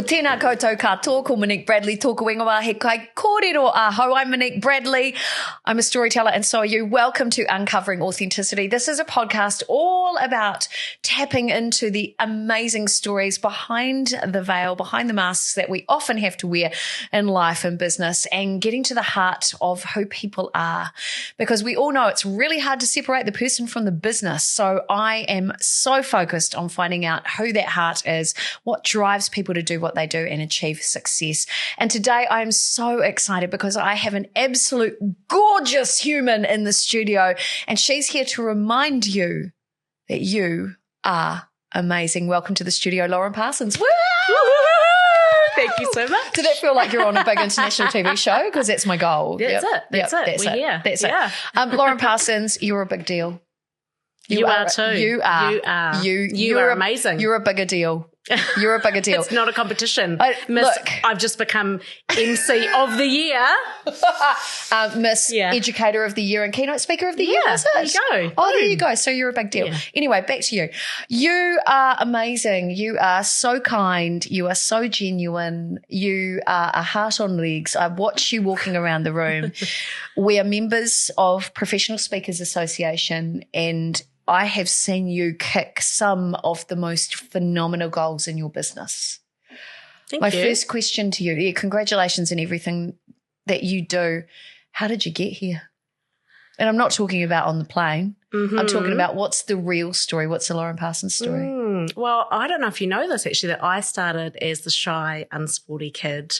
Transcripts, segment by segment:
tēnā koutou katoa, ko Monique Bradley, tōku ingoa he kai kōrero aho. I'm Monique Bradley. I'm a storyteller and so are you. Welcome to Uncovering Authenticity. This is a podcast all about tapping into the amazing stories behind the veil, behind the masks that we often have to wear in life and business, and getting to the heart of who people are. Because we all know it's really hard to separate the person from the business. So I am so focused on finding out who that heart is, what drives people to do what they do and achieve success. And today I'm so excited because I have an absolute gorgeous human in the studio, and she's here to remind you that you are amazing. Welcome to the studio, Lauren Parsons. Woo! Thank you so much. Did that feel like you're on a big international TV show? Because that's my goal. That's it. That's it. Lauren Parsons, you're a big deal. You are too. You are. You are amazing. You're a bigger deal. You're a bigger deal. It's not a competition. Look, I've just become MC of the year. Miss Educator of the Year and Keynote Speaker of the Year. Is it? There you go. Oh, there you go. So you're a big deal. Yeah. Anyway, back to you. You are amazing. You are so kind. You are so genuine. You are a heart on legs. I watch you walking around the room. We are members of Professional Speakers Association, and I have seen you kick some of the most phenomenal goals in your business. Thank you. First question to you, congratulations on everything that you do. How did you get here? And I'm not talking about on the plane. Mm-hmm. I'm talking about what's the real story. What's the Lauren Parsons story? Well, I don't know if you know this actually, that I started as the shy, unsporty kid,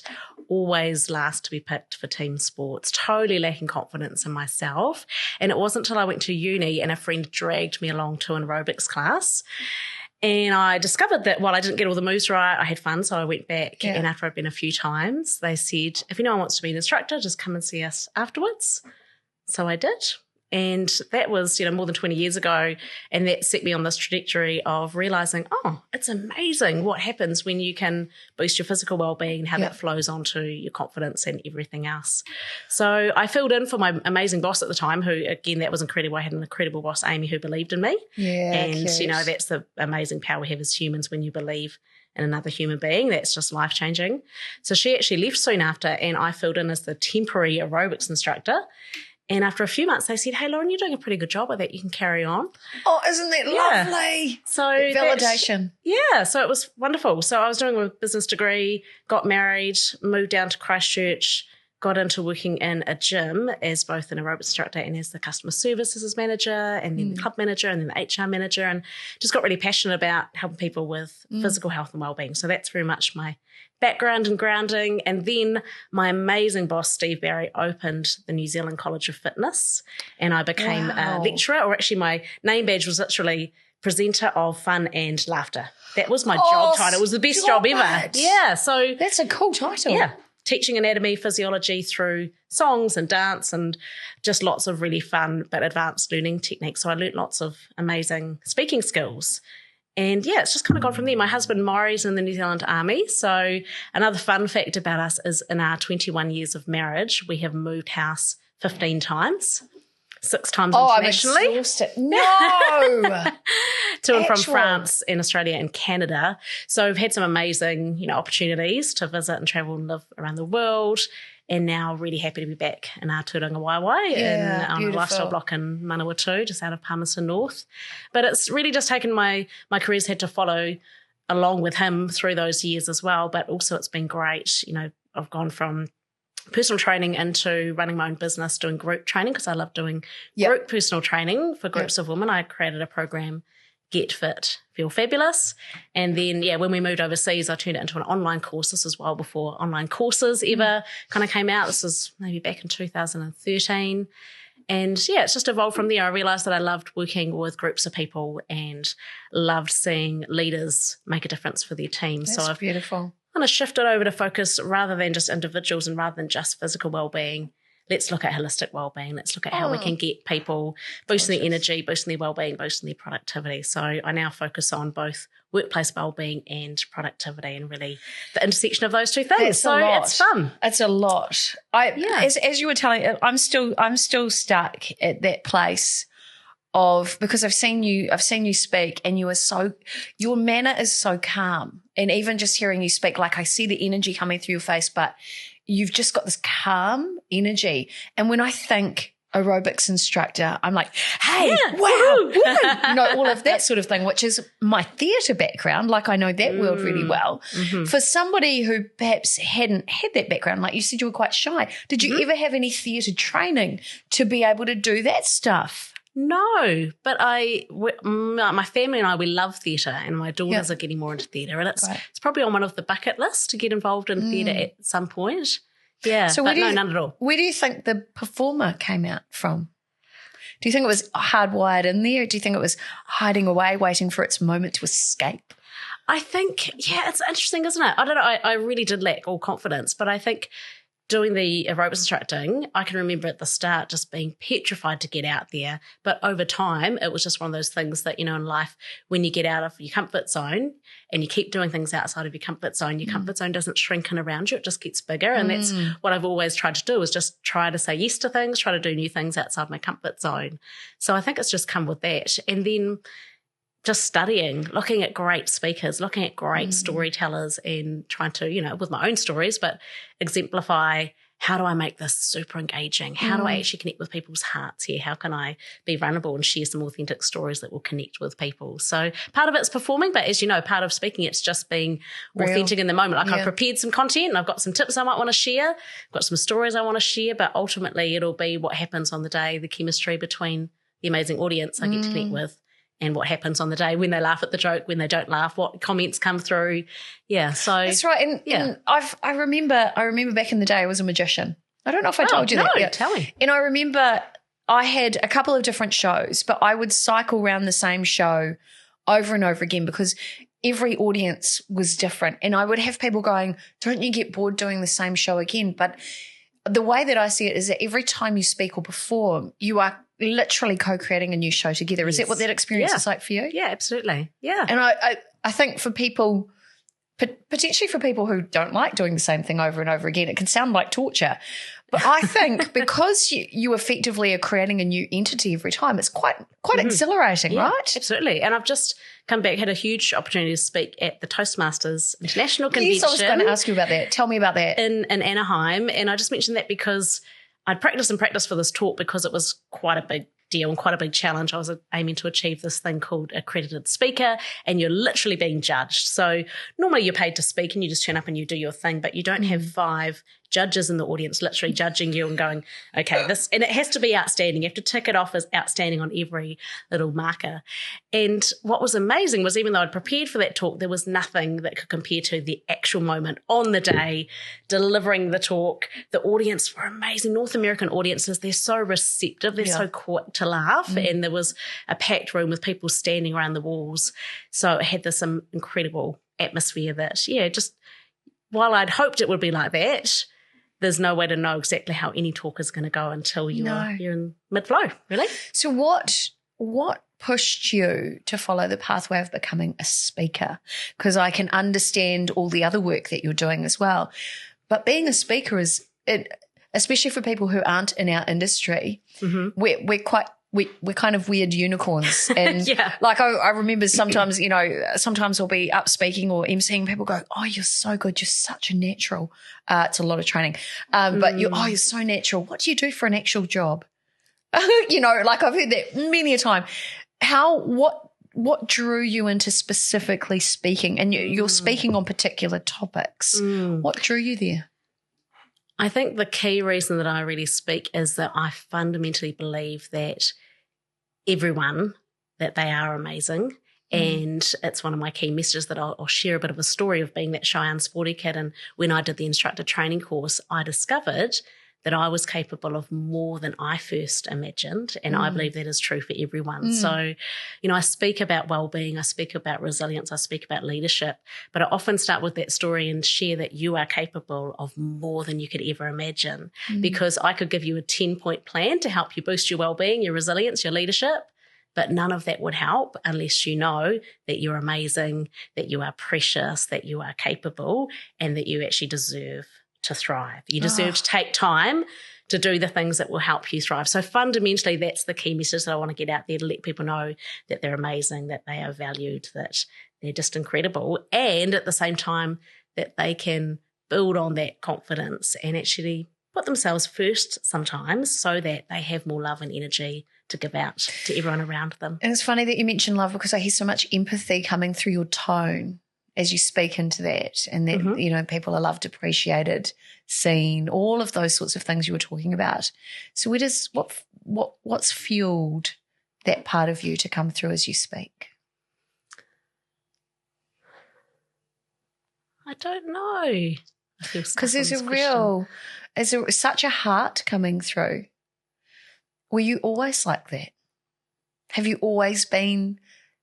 always last to be picked for team sports, totally lacking confidence in myself. And it wasn't until I went to uni and a friend dragged me along to an aerobics class. And I discovered that while I didn't get all the moves right, I had fun. So I went back, and after I'd been a few times, they said, if anyone wants to be an instructor, just come and see us afterwards. So I did. And that was, more than 20 years ago. And that set me on this trajectory of realizing, it's amazing what happens when you can boost your physical well-being and how that flows onto your confidence and everything else. So I filled in for my amazing boss at the time, who, again, that was incredible. I had an incredible boss, Amy, who believed in me. Yeah, and, that's the amazing power we have as humans when you believe in another human being. That's just life-changing. So she actually left soon after, and I filled in as the temporary aerobics instructor. And after a few months, they said, hey, Lauren, you're doing a pretty good job with that. You can carry on. Oh, isn't that lovely? So validation. So it was wonderful. So I was doing a business degree, got married, moved down to Christchurch, got into working in a gym as both an aerobics instructor and as the customer services manager, and then the club manager, and then the HR manager, and just got really passionate about helping people with physical health and wellbeing. So that's very much my background and grounding. And then my amazing boss, Steve Barry, opened the New Zealand College of Fitness, and I became a lecturer, or actually my name badge was literally presenter of fun and laughter. That was my job title. It was the best job ever. Yeah. So that's a cool title. Yeah. Teaching anatomy, physiology through songs and dance, and just lots of really fun but advanced learning techniques. So I learnt lots of amazing speaking skills. And it's just kind of gone from there. My husband, Maury's in the New Zealand Army. So another fun fact about us is in our 21 years of marriage, we have moved house 15 times. 6 times internationally. I'm exhausted. No! To and from France and Australia and Canada. So we've had some amazing, opportunities to visit and travel and live around the world. And now really happy to be back in Aotearoa Waiwai on a lifestyle block in Manawatu, just out of Palmerston North. But it's really just taken my career's had to follow along with him through those years as well. But also it's been great. I've gone from personal training into running my own business, doing group training, because I love doing group personal training for groups of women. I created a program, Get Fit, Feel Fabulous. And then, when we moved overseas, I turned it into an online course. This is well before online courses ever kind of came out. This was maybe back in 2013. And it's just evolved from there. I realised that I loved working with groups of people and loved seeing leaders make a difference for their team. That's I've beautiful. Kind of shifted over to focus rather than just individuals and rather than just physical well-being. Let's look at holistic well-being. Let's look at how we can get people boosting their energy, boosting their well-being, boosting their productivity. So I now focus on both workplace well-being and productivity, and really the intersection of those two things. It's it's fun. It's a lot. As you were telling, I'm still stuck at that place because I've seen you speak, and your manner is so calm. And even just hearing you speak, like I see the energy coming through your face, but you've just got this calm energy. And when I think aerobics instructor, I'm like, hey, wow, all of that sort of thing, which is my theatre background. Like I know that world really well. Mm-hmm. For somebody who perhaps hadn't had that background, like you said, you were quite shy. Did you ever have any theatre training to be able to do that stuff? No, but my family and I, we love theatre, and my daughters are getting more into theatre, and it's probably on one of the bucket lists to get involved in theatre at some point. Yeah, so none at all. Where do you think the performer came out from? Do you think it was hardwired in there? Or do you think it was hiding away, waiting for its moment to escape? I think, it's interesting, isn't it? I don't know. I really did lack all confidence, but I think doing the aerobics instructing, I can remember at the start just being petrified to get out there. But over time, it was just one of those things that, in life, when you get out of your comfort zone and you keep doing things outside of your comfort zone doesn't shrink in around you, it just gets bigger. And that's what I've always tried to do, is just try to say yes to things, try to do new things outside my comfort zone. So I think it's just come with that. And then just studying, looking at great speakers, looking at great storytellers, and trying to, with my own stories, but exemplify, how do I make this super engaging? How do I actually connect with people's hearts here? How can I be vulnerable and share some authentic stories that will connect with people? So part of it's performing, but as you know, part of speaking, it's just being authentic in the moment. Like I've prepared some content and I've got some tips I might want to share. I've got some stories I want to share, but ultimately it'll be what happens on the day, the chemistry between the amazing audience I get to connect with, and what happens on the day, when they laugh at the joke, when they don't laugh, what comments come through. Yeah, so that's right. And I remember back in the day I was a magician. I don't know if I told you that. No, tell me. And I remember I had a couple of different shows, but I would cycle around the same show over and over again because every audience was different. And I would have people going, don't you get bored doing the same show again? But the way that I see it is that every time you speak or perform, you are literally co-creating a new show together. Is that what that experience is like for you? Yeah, absolutely. Yeah. And I think for people, potentially for people who don't like doing the same thing over and over again, it can sound like torture. But I think because you effectively are creating a new entity every time, it's quite exhilarating, right? Absolutely. And I've just come back, had a huge opportunity to speak at the Toastmasters International Convention. Yes, I was going to ask you about that. Tell me about that. In Anaheim. And I just mentioned that because I'd practiced for this talk because it was quite a big deal and quite a big challenge. I was aiming to achieve this thing called accredited speaker, and you're literally being judged. So normally you're paid to speak and you just turn up and you do your thing, but you don't have 5 judges in the audience literally judging you and going, okay, this, and it has to be outstanding. You have to tick it off as outstanding on every little marker. And what was amazing was, even though I'd prepared for that talk, there was nothing that could compare to the actual moment on the day, delivering the talk. The audience were amazing. North American audiences, they're so receptive. They're so quick to laugh. And there was a packed room with people standing around the walls. So it had this incredible atmosphere that, just while I'd hoped it would be like that, there's no way to know exactly how any talk is going to go until you're in mid-flow, really. So what pushed you to follow the pathway of becoming a speaker? Because I can understand all the other work that you're doing as well. But being a speaker especially for people who aren't in our industry, we're kind of weird unicorns. And like I remember sometimes, sometimes I'll be up speaking or emceeing, people go, oh, you're so good. You're such a natural. It's a lot of training. But you're so natural. What do you do for an actual job? Like I've heard that many a time. What drew you into specifically speaking? And you're speaking on particular topics. What drew you there? I think the key reason that I really speak is that I fundamentally believe that everyone, that they are amazing. And it's one of my key messages that I'll share a bit of a story of being that shy, unsporty kid. And when I did the instructor training course, I discovered that I was capable of more than I first imagined. And I believe that is true for everyone. So, I speak about well-being, I speak about resilience, I speak about leadership, but I often start with that story and share that you are capable of more than you could ever imagine. Because I could give you a 10-point plan to help you boost your well-being, your resilience, your leadership, but none of that would help unless you know that you're amazing, that you are precious, that you are capable, and that you actually deserve to thrive. You deserve to take time to do the things that will help you thrive. So fundamentally, that's the key message that I want to get out there, to let people know that they're amazing, that they are valued, that they're just incredible, and at the same time that they can build on that confidence and actually put themselves first sometimes so that they have more love and energy to give out to everyone around them. And it's funny that you mentioned love, because I hear so much empathy coming through your tone as you speak into that, and that, you know, people are loved, appreciated, seen, all of those sorts of things you were talking about. So what's fueled that part of you to come through as you speak? I don't know. Because there's such a heart coming through. Were you always like that? Have you always been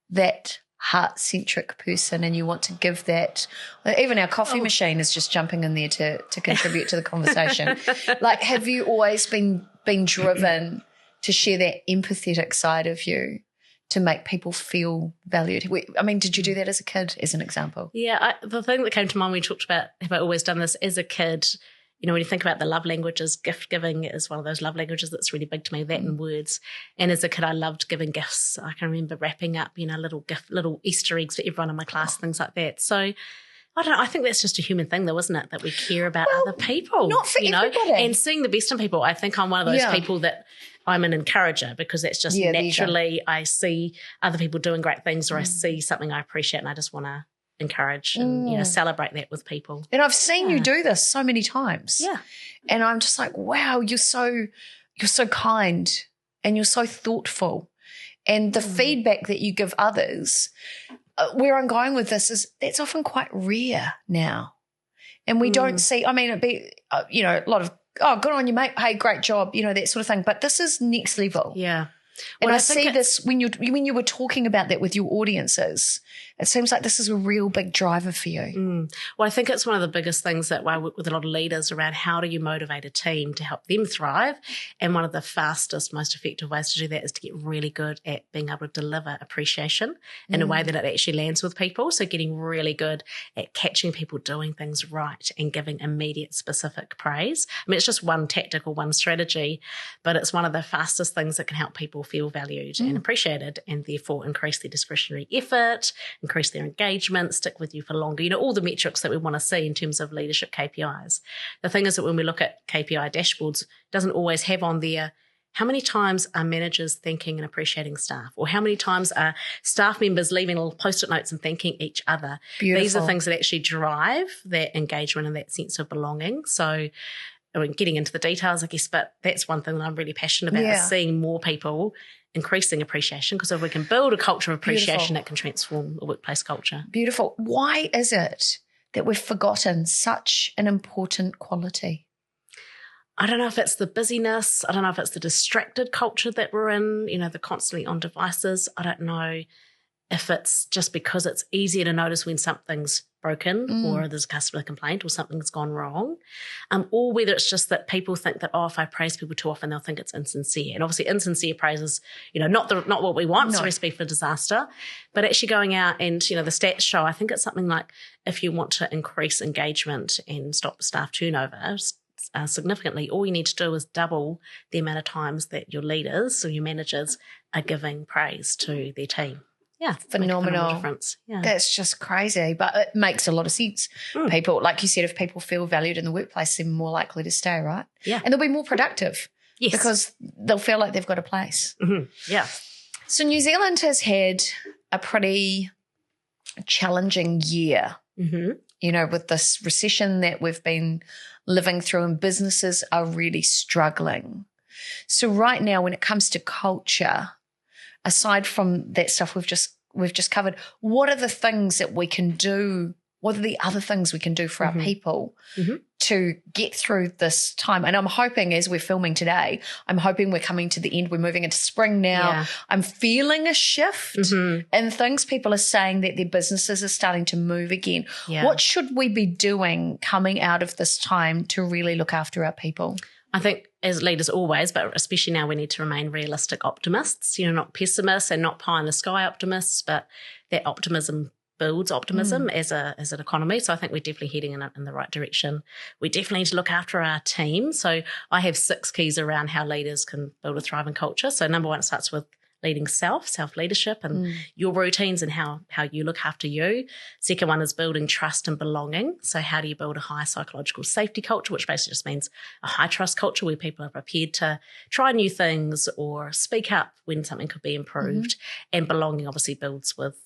that heart-centric person, and you want to give that? Even our coffee machine is just jumping in there to contribute to the conversation. Like, have you always been driven to share that empathetic side of you to make people feel valued? I mean, did you do that as a kid, as an example? Yeah, the thing that came to mind when we talked about have I always done this as a kid, you know, when you think about the love languages, gift giving is one of those love languages that's really big to me, that and words. And as a kid, I loved giving gifts. I can remember wrapping up, you know, little Easter eggs for everyone in my class, things like that. So I don't know, I think that's just a human thing though, isn't it? That we care about other people. Not for everybody. And seeing the best in people. I think I'm one of those people that I'm an encourager, because that's just naturally I see other people doing great things, or I see something I appreciate and I just want to encourage and, you know, celebrate that with people. And I've seen you do this so many times. Yeah. And I'm just like, wow, you're so kind and you're so thoughtful. And the feedback that you give others, where I'm going with this is that's often quite rare now. And we don't see, I mean, it'd be, you know, a lot of, oh, good on you, mate. Hey, great job, you know, that sort of thing. But this is next level. Yeah. And I see this when you were talking about that with your audiences. It seems like this is a real big driver for you. Well, I think it's one of the biggest things that I work with a lot of leaders around, how do you motivate a team to help them thrive? And one of the fastest, most effective ways to do that is to get really good at being able to deliver appreciation in a way that it actually lands with people. So getting really good at catching people doing things right and giving immediate specific praise. I mean, it's just one tactic or one strategy, but it's one of the fastest things that can help people feel valued and appreciated, and therefore increase their discretionary effort, increase their engagement, stick with you for longer. You know, all the metrics that we want to see in terms of leadership KPIs. The thing is that when we look at KPI dashboards, it doesn't always have on there how many times are managers thanking and appreciating staff, or how many times are staff members leaving little post-it notes and thanking each other. Beautiful. These are things that actually drive that engagement and that sense of belonging. So, I mean, getting into the details, I guess, but that's one thing that I'm really passionate about, is seeing more people increasing appreciation, because if we can build a culture of appreciation, that can transform the workplace culture. Beautiful. Why is it that we've forgotten such an important quality? I don't know if it's the busyness. I don't know if it's the distracted culture that we're in, you know, the constantly on devices. I don't know if it's just because it's easier to notice when something's broken or there's a customer complaint or something's gone wrong, or whether it's just that people think that, oh, if I praise people too often, they'll think it's insincere. And obviously insincere praise is, you know, not what we want. It's a recipe for disaster. But actually going out and, you know, the stats show, I think it's something like, if you want to increase engagement and stop staff turnover significantly, all you need to do is double the amount of times that your leaders or your managers are giving praise to their team. Yeah, phenomenal. Difference. Yeah. That's just crazy, but it makes a lot of sense. People, like you said, if people feel valued in the workplace, they're more likely to stay, right? Yeah. And they'll be more productive because they'll feel like they've got a place. Yeah. So New Zealand has had a pretty challenging year, you know, with this recession that we've been living through, and businesses are really struggling. So right now, when it comes to culture, aside from that stuff we've just covered, what are the things that we can do? What are the other things we can do for our people to get through this time? And I'm hoping, as we're filming today, I'm hoping we're coming to the end. We're moving into spring now. Yeah. I'm feeling a shift in things. People are saying that their businesses are starting to move again. Yeah. What should we be doing coming out of this time to really look after our people? I think as leaders always, but especially now, we need to remain realistic optimists, you know, not pessimists and not pie in the sky optimists, but that optimism builds optimism as an economy. So I think we're definitely heading in the right direction. We definitely need to look after our team. So I have 6 keys around how leaders can build a thriving culture. So number 1, it starts with leading self-leadership and your routines and how you look after you. Second one is building trust and belonging. So how do you build a high psychological safety culture, which basically just means a high trust culture where people are prepared to try new things or speak up when something could be improved. And belonging obviously builds with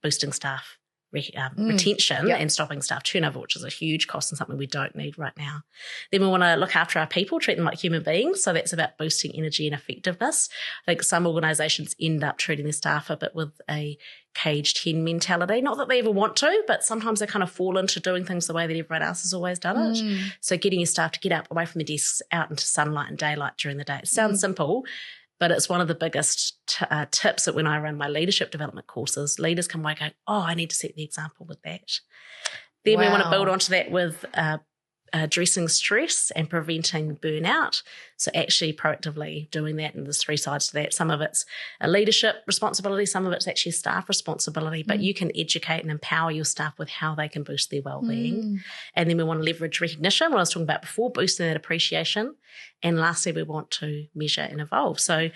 boosting staff retention and stopping staff turnover, which is a huge cost and something we don't need right now. Then we want to look after our people, treat them like human beings. So that's about boosting energy and effectiveness. I think some organisations end up treating their staff a bit with a caged hen mentality. Not that they ever want to, but sometimes they kind of fall into doing things the way that everyone else has always done it. So getting your staff to get up away from the desks, out into sunlight and daylight during the day. It sounds simple, but it's one of the biggest tips that when I run my leadership development courses, leaders come away going, oh, I need to set the example with that. Then we want to build onto that with addressing stress and preventing burnout. So actually proactively doing that, and there's 3 sides to that. Some of it's a leadership responsibility, some of it's actually staff responsibility, but you can educate and empower your staff with how they can boost their well-being. And then we want to leverage recognition, what I was talking about before, boosting that appreciation. And lastly, we want to measure and evolve. So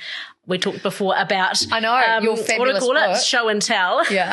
we talked before about your fabulous what do I call book. it? Show and tell. Yeah.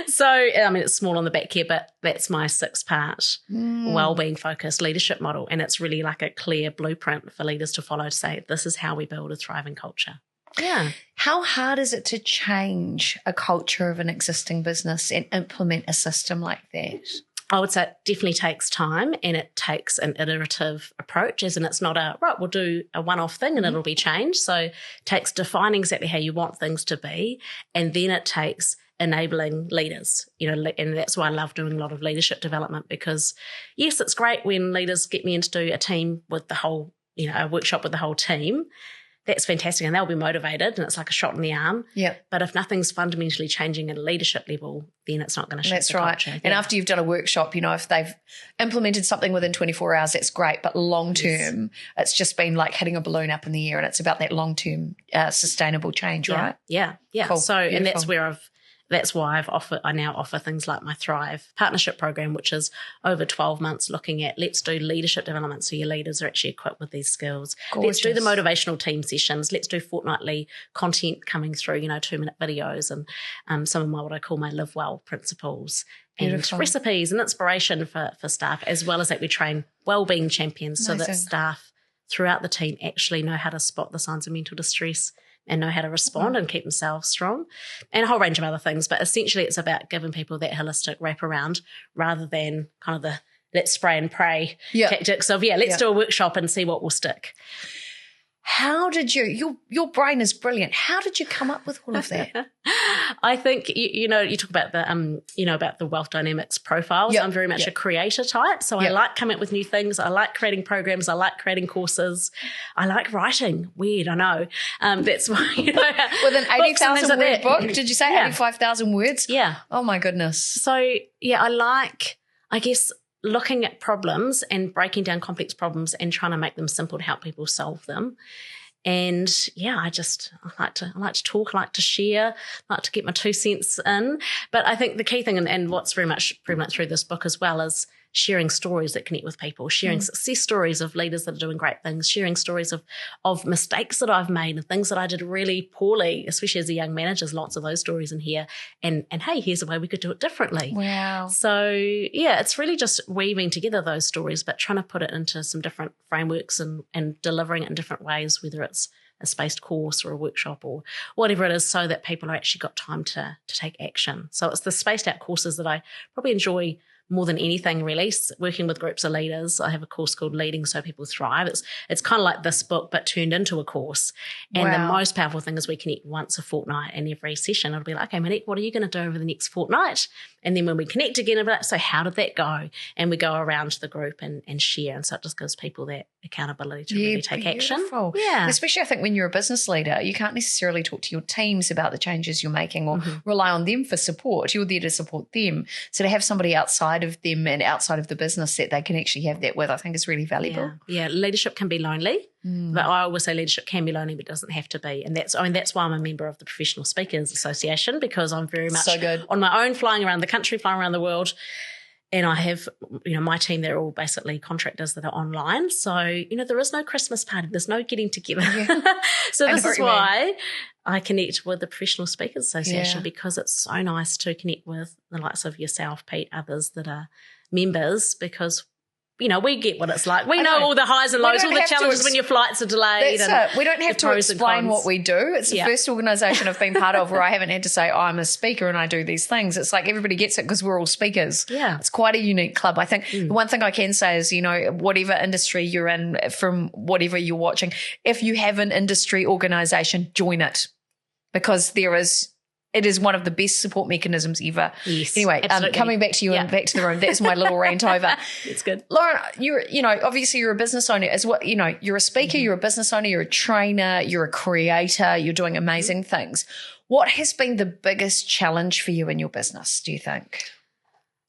So, I mean, it's small on the back here, but that's my 6-part well-being focused leadership model. And it's really like a clear blueprint for leaders to follow to say, this is how we build a thriving culture. Yeah. How hard is it to change a culture of an existing business and implement a system like that? I would say it definitely takes time, and it takes an iterative approach, as in it's not we'll do a one-off thing and it'll be changed. So it takes defining exactly how you want things to be, and then it takes enabling leaders, and that's why I love doing a lot of leadership development, because yes, it's great when leaders get me in to do a team with the whole, a workshop with the whole team. That's fantastic, and they'll be motivated, and it's like a shot in the arm. Yeah. But if nothing's fundamentally changing at a leadership level, then it's not going to shift the culture. That's right. And after you've done a workshop, if they've implemented something within 24 hours, that's great. But long term, it's just been like hitting a balloon up in the air, and it's about that long term sustainable change, right? Yeah. Cool. So, Beautiful. And that's where that's why I now offer things like my Thrive partnership program, which is over 12 months looking at, let's do leadership development so your leaders are actually equipped with these skills. Gorgeous. Let's do the motivational team sessions. Let's do fortnightly content coming through, 2-minute videos and some of what I call my live well principles. Beautiful. And recipes and inspiration for staff, as well as that we train wellbeing champions so that staff throughout the team actually know how to spot the signs of mental distress and know how to respond and keep themselves strong, and a whole range of other things. But essentially it's about giving people that holistic wraparound rather than kind of the let's spray and pray tactics of, let's do a workshop and see what will stick. How did your brain is brilliant. How did you come up with all of that? I think, you talk about about the wealth dynamics profiles. I'm very much a creator type. So I like coming up with new things. I like creating programs. I like creating courses. I like writing. Weird, I know. That's why, With an 80,000 word book, did you say 85,000 words? Yeah. Oh my goodness. So I like, I guess, looking at problems and breaking down complex problems and trying to make them simple to help people solve them. And I like to talk, I like to share, I like to get my 2 cents in. But I think the key thing, and what's very much through this book as well, is sharing stories that connect with people, sharing success stories of leaders that are doing great things, sharing stories of mistakes that I've made and things that I did really poorly, especially as a young manager. There's lots of those stories in here. And hey, here's a way we could do it differently. Wow. So it's really just weaving together those stories, but trying to put it into some different frameworks and delivering it in different ways, whether it's a spaced course or a workshop or whatever it is, so that people have actually got time to take action. So it's the spaced out courses that I probably enjoy more than anything, really, working with groups of leaders. I have a course called Leading So People Thrive. It's kind of like this book, but turned into a course. And the most powerful thing is we connect once a fortnight, and every session it'll be like, okay, Monique, what are you going to do over the next fortnight? And then when we connect again, it'll be like, so how did that go? And we go around the group and share. And so it just gives people that accountability to really take action. Yeah. Especially I think when you're a business leader, you can't necessarily talk to your teams about the changes you're making or rely on them for support. You're there to support them. So to have somebody outside outside of them and outside of the business that they can actually have that with, I think is really valuable. Yeah, leadership can be lonely, but I always say leadership can be lonely, but it doesn't have to be. And that's why I'm a member of the Professional Speakers Association, because I'm very much on my own, flying around the country, flying around the world. And I have, my team, they're all basically contractors that are online. So, there is no Christmas party. There's no getting together. Yeah. So this is why I connect with the Professional Speakers Association, because it's so nice to connect with the likes of yourself, Pete, others that are members, because we get what it's like. We know all the highs and lows, all the challenges when your flights are delayed. That's it. We don't have to explain what we do. It's the first organisation I've been part of where I haven't had to say, I'm a speaker and I do these things. It's like everybody gets it because we're all speakers. Yeah. It's quite a unique club. I think the one thing I can say is, whatever industry you're in, from whatever you're watching, if you have an industry organisation, join it, because it is one of the best support mechanisms ever. Yes, anyway, coming back to you and back to the room, that's my little rant over. It's good. Lauren, obviously you're a business owner. You're a speaker, you're a business owner, you're a trainer, you're a creator, you're doing amazing things. What has been the biggest challenge for you in your business, do you think?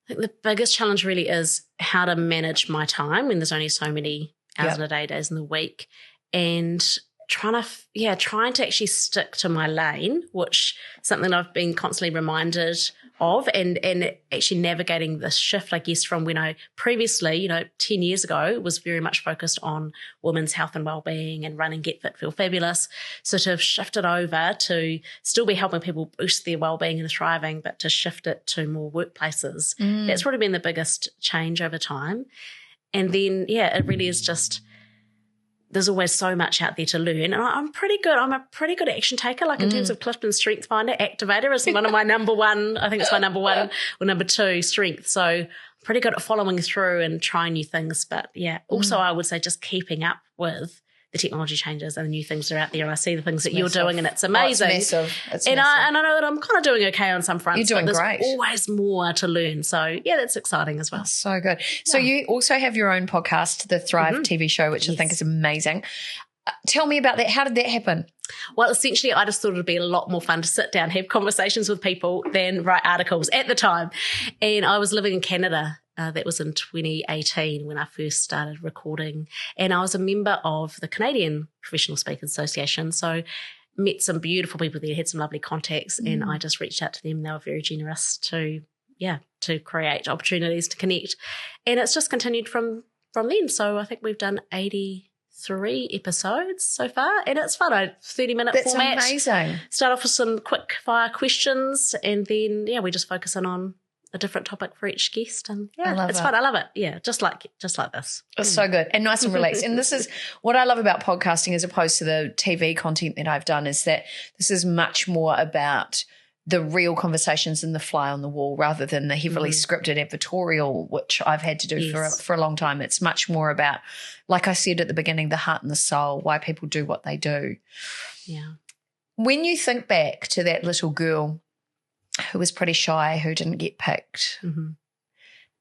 I think the biggest challenge really is how to manage my time when there's only so many hours in a day, days in the week, and trying to actually stick to my lane, which is something I've been constantly reminded of, and actually navigating this shift, I guess, from when I previously, 10 years ago, was very much focused on women's health and wellbeing and running Get Fit, Feel Fabulous. So to have shifted over to still be helping people boost their wellbeing and thriving, but to shift it to more workplaces, that's probably been the biggest change over time. And then, it really is just, there's always so much out there to learn. And I'm pretty good. I'm a pretty good action taker, like in terms of Clifton Strength Finder. Activator is one of my number one, I think it's my number one or number two strength. So I'm pretty good at following through and trying new things. But also I would say just keeping up with the technology changes and the new things that are out there. And I see the things that you're doing, and it's amazing. It's massive. And I know that I'm kind of doing okay on some fronts. You're doing but great. There's always more to learn. So that's exciting as well. That's so good. So you also have your own podcast, the Thrive TV show, which I think is amazing. Tell me about that. How did that happen? Well, essentially, I just thought it'd be a lot more fun to sit down, have conversations with people than write articles at the time. And I was living in Canada. That was in 2018 when I first started recording. And I was a member of the Canadian Professional Speakers Association. So met some beautiful people there, had some lovely contacts, and I just reached out to them. They were very generous to create opportunities to connect. And it's just continued from then. So I think we've done 83 episodes so far, and it's fun. 30-minute format. That's amazing. Start off with some quick fire questions, and then we just focus in on a different topic for each guest, and it's fun. I love it. Yeah, just like this. It's so good and nice and relaxed. And this is what I love about podcasting as opposed to the TV content that I've done, is that this is much more about the real conversations and the fly on the wall rather than the heavily scripted advertorial, which I've had to do for a long time. It's much more about, like I said at the beginning, the heart and the soul, why people do what they do. Yeah. When you think back to that little girl who was pretty shy, who didn't get picked,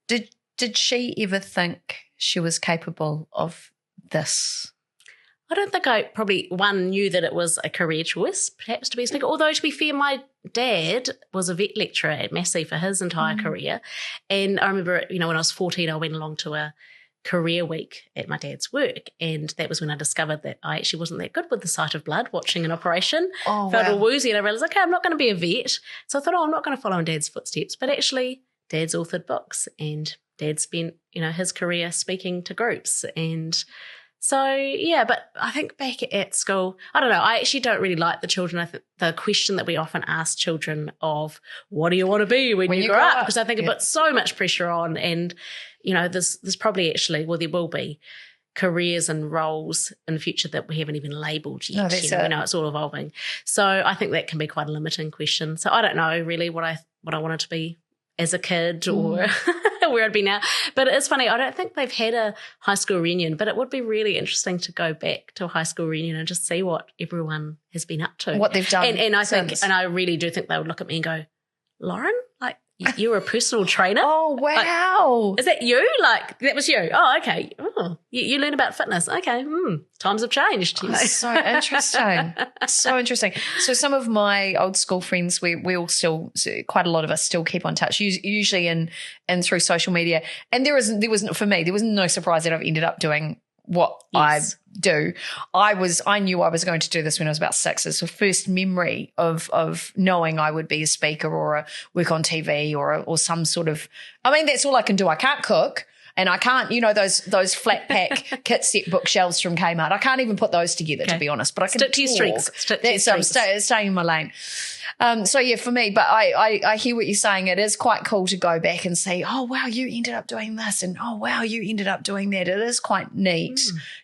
did she ever think she was capable of this? I don't think I probably, knew that it was a career choice, perhaps, to be a speaker. Although, to be fair, my dad was a vet lecturer at Massey for his entire career. And I remember, when I was 14, I went along to a career week at my dad's work, and that was when I discovered that I actually wasn't that good with the sight of blood watching an operation. Felt all woozy, and I realised, okay, I'm not going to be a vet. So I thought, I'm not going to follow in Dad's footsteps. But actually, Dad's authored books, and Dad spent, his career speaking to groups. And so, but I think back at school, I don't know, I actually don't really like the children. I think the question that we often ask children of, what do you want to be when you grow up? Because I think it puts so much pressure on, and there's probably actually, there will be careers and roles in the future that we haven't even labelled yet. We know it's all evolving. So I think that can be quite a limiting question. So I don't know really what I wanted to be as a kid or where I'd be now. But it's funny, I don't think they've had a high school reunion, but it would be really interesting to go back to a high school reunion and just see what everyone has been up to. What they've done. And I think, and I really do think they would look at me and go, Lauren, You were a personal trainer? Oh, wow. Is that you? Like, that was you? Oh, okay. Oh, you learn about fitness. Okay. Times have changed. You know? So interesting. So interesting. So some of my old school friends, we all still, quite a lot of us still keep on touch, usually in through social media. And there was no surprise that I've ended up doing what I do. I knew I was going to do this when I was about 6. It's the first memory of knowing I would be a speaker or work on TV or some sort of, I mean, that's all I can do. I can't cook. And I can't, those flat pack kit set bookshelves from Kmart. I can't even put those together, to be honest. But I can stick to your strengths. Staying in my lane. So yeah, for me, but I hear what you're saying. It is quite cool to go back and say, oh wow, you ended up doing this, and oh wow, you ended up doing that. It is quite neat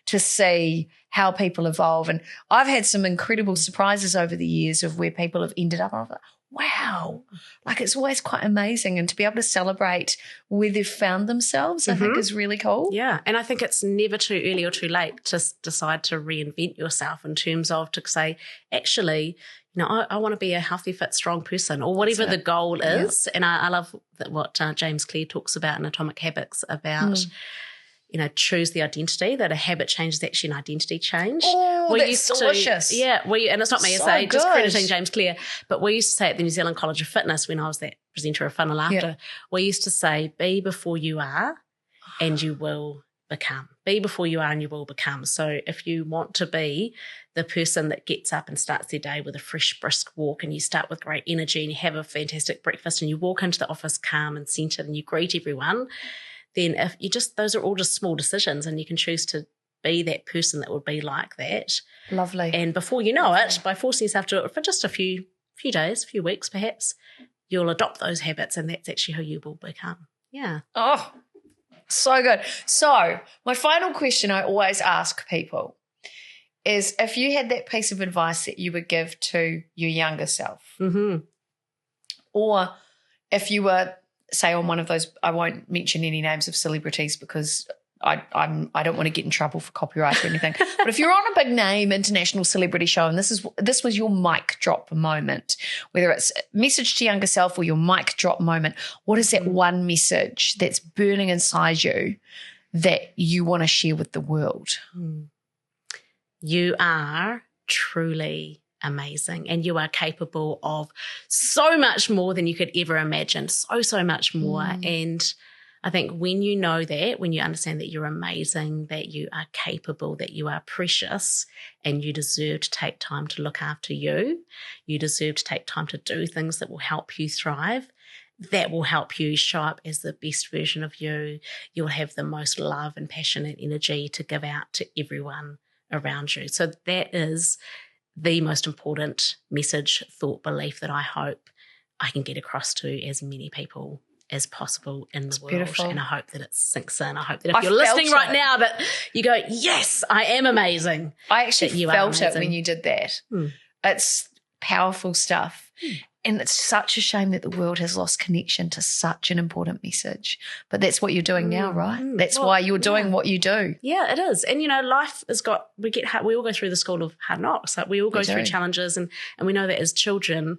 to see how people evolve. And I've had some incredible surprises over the years of where people have ended up. And I'm like, wow, like it's always quite amazing. And to be able to celebrate where they've found themselves, I think is really cool. Yeah. And I think it's never too early or too late to decide to reinvent yourself in terms of to say, actually, I want to be a healthy, fit, strong person or whatever the goal is. And I love what James Clear talks about in Atomic Habits about, choose the identity, that a habit change is actually an identity change. Oh, that's delicious. And it's not me to say, just crediting James Clear, but we used to say at the New Zealand College of Fitness when I was that presenter of Fun and Laughter, we used to say, be before you are and you will become. Be before you are and you will become. So if you want to be the person that gets up and starts their day with a fresh, brisk walk, and you start with great energy and you have a fantastic breakfast and you walk into the office calm and centered and you greet everyone, then if you those are all just small decisions, and you can choose to be that person that would be like that. Lovely. And before you know it, by forcing yourself to do it for just a few days, a few weeks perhaps, you'll adopt those habits, and that's actually who you will become. Yeah. Oh, so good. So my final question I always ask people is, if you had that piece of advice that you would give to your younger self, or if you were, say, on one of those, I won't mention any names of celebrities because I don't want to get in trouble for copyright or anything. But if you're on a big name international celebrity show and this was your mic drop moment, whether it's a message to younger self or your mic drop moment, what is that one message that's burning inside you that you want to share with the world? You are truly amazing, and you are capable of so much more than you could ever imagine, so much more. And I think when you know that, when you understand that you're amazing, that you are capable, that you are precious, and you deserve to take time to look after you, you deserve to take time to do things that will help you thrive, that will help you show up as the best version of you. You'll have the most love and passion and energy to give out to everyone around you. So that is the most important message, thought, belief that I hope I can get across to as many people as possible in the world. Beautiful. And I hope that it sinks in. I hope that if you're listening right now that you go, yes, I am amazing. I actually felt it when you did that. It's powerful stuff. And it's such a shame that the world has lost connection to such an important message. But that's what you're doing now, right? That's why you're doing what you do. Yeah, it is. And, life has got, we all go through the school of hard knocks. Like we all go through challenges, and we know that as children,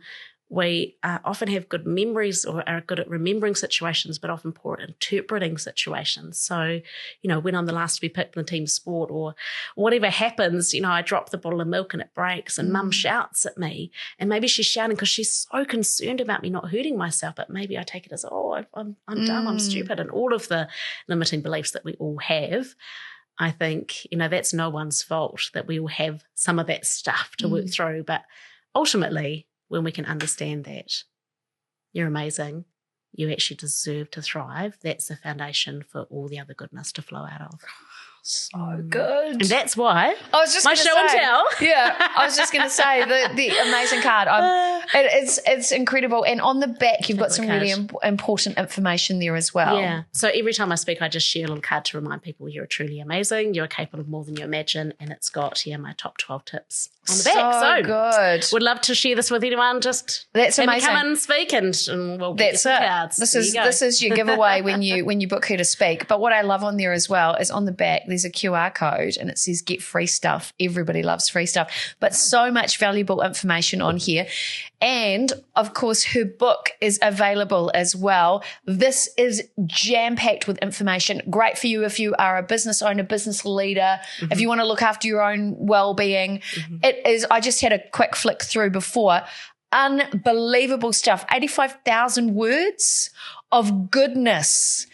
we often have good memories or are good at remembering situations, but often poor at interpreting situations. So, when I'm the last to be picked in the team sport or whatever happens, I drop the bottle of milk and it breaks and mum shouts at me. And maybe she's shouting because she's so concerned about me not hurting myself, but maybe I take it as, I'm dumb, I'm stupid, and all of the limiting beliefs that we all have. I think, that's no one's fault that we all have some of that stuff to work through. But ultimately, when we can understand that you're amazing, you actually deserve to thrive, that's the foundation for all the other goodness to flow out of. So good. And that's why I was just my show and tell. Yeah, I was just going to say the amazing card. It's incredible. And on the back, you've got some really important information there as well. Yeah. So every time I speak, I just share a little card to remind people you're truly amazing. You're capable of more than you imagine. And it's got, my top 12 tips on the back. So good. Would love to share this with anyone. Just that's amazing. Come and speak and we'll get some cards. This is your giveaway when you book her to speak. But what I love on there as well is on the back, there's a QR code and it says get free stuff. Everybody loves free stuff, but so much valuable information on here. And of course, her book is available as well. This is jam-packed with information. Great for you if you are a business owner, business leader, if you want to look after your own well-being. It is, I just had a quick flick through before. Unbelievable stuff. 85,000 words of goodness.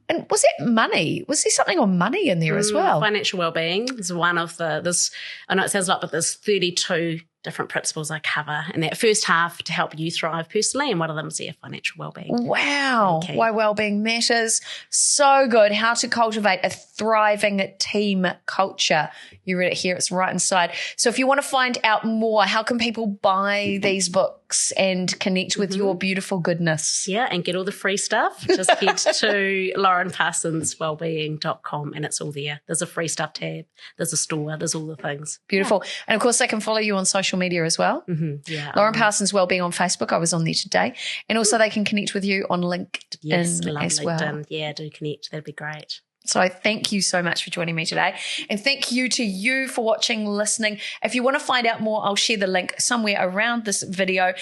And was it money? Was there something on money in there as well? Financial well-being is one of I know it sounds a lot, but there's 32 different principles I cover in that first half to help you thrive personally, and one of them is financial well-being. Wow. Okay. Why well-being matters. So good. How to cultivate a thriving team culture. You read it here. It's right inside. So if you want to find out more, how can people buy these books and connect with your beautiful goodness? Yeah, and get all the free stuff. Just head to laurenparsonswellbeing.com and it's all there. There's a free stuff tab. There's a store. There's all the things. Beautiful. Yeah. And of course, they can follow you on social media as well. Yeah. Lauren Parsons Wellbeing on Facebook. I was on there today. And also they can connect with you on LinkedIn as well. LinkedIn. Yeah, do connect. That'd be great. So thank you so much for joining me today. And thank you to you for watching, listening. If you want to find out more, I'll share the link somewhere around this video.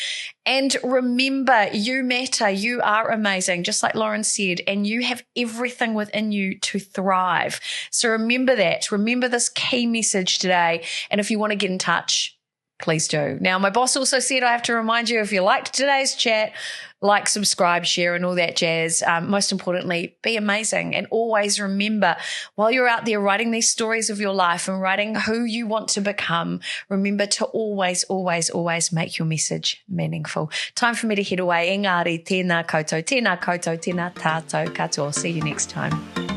And remember, you matter. You are amazing, just like Lauren said, and you have everything within you to thrive. So remember that. Remember this key message today. And if you want to get in touch, please do. Now, my boss also said I have to remind you, if you liked today's chat, like, subscribe, share, and all that jazz. Most importantly, be amazing. And always remember, while you're out there writing these stories of your life and writing who you want to become, remember to always, always, always make your message meaningful. Time for me to head away. Engari, tēnā koutou, tēnā koutou, tēnā tātou katoa. See you next time.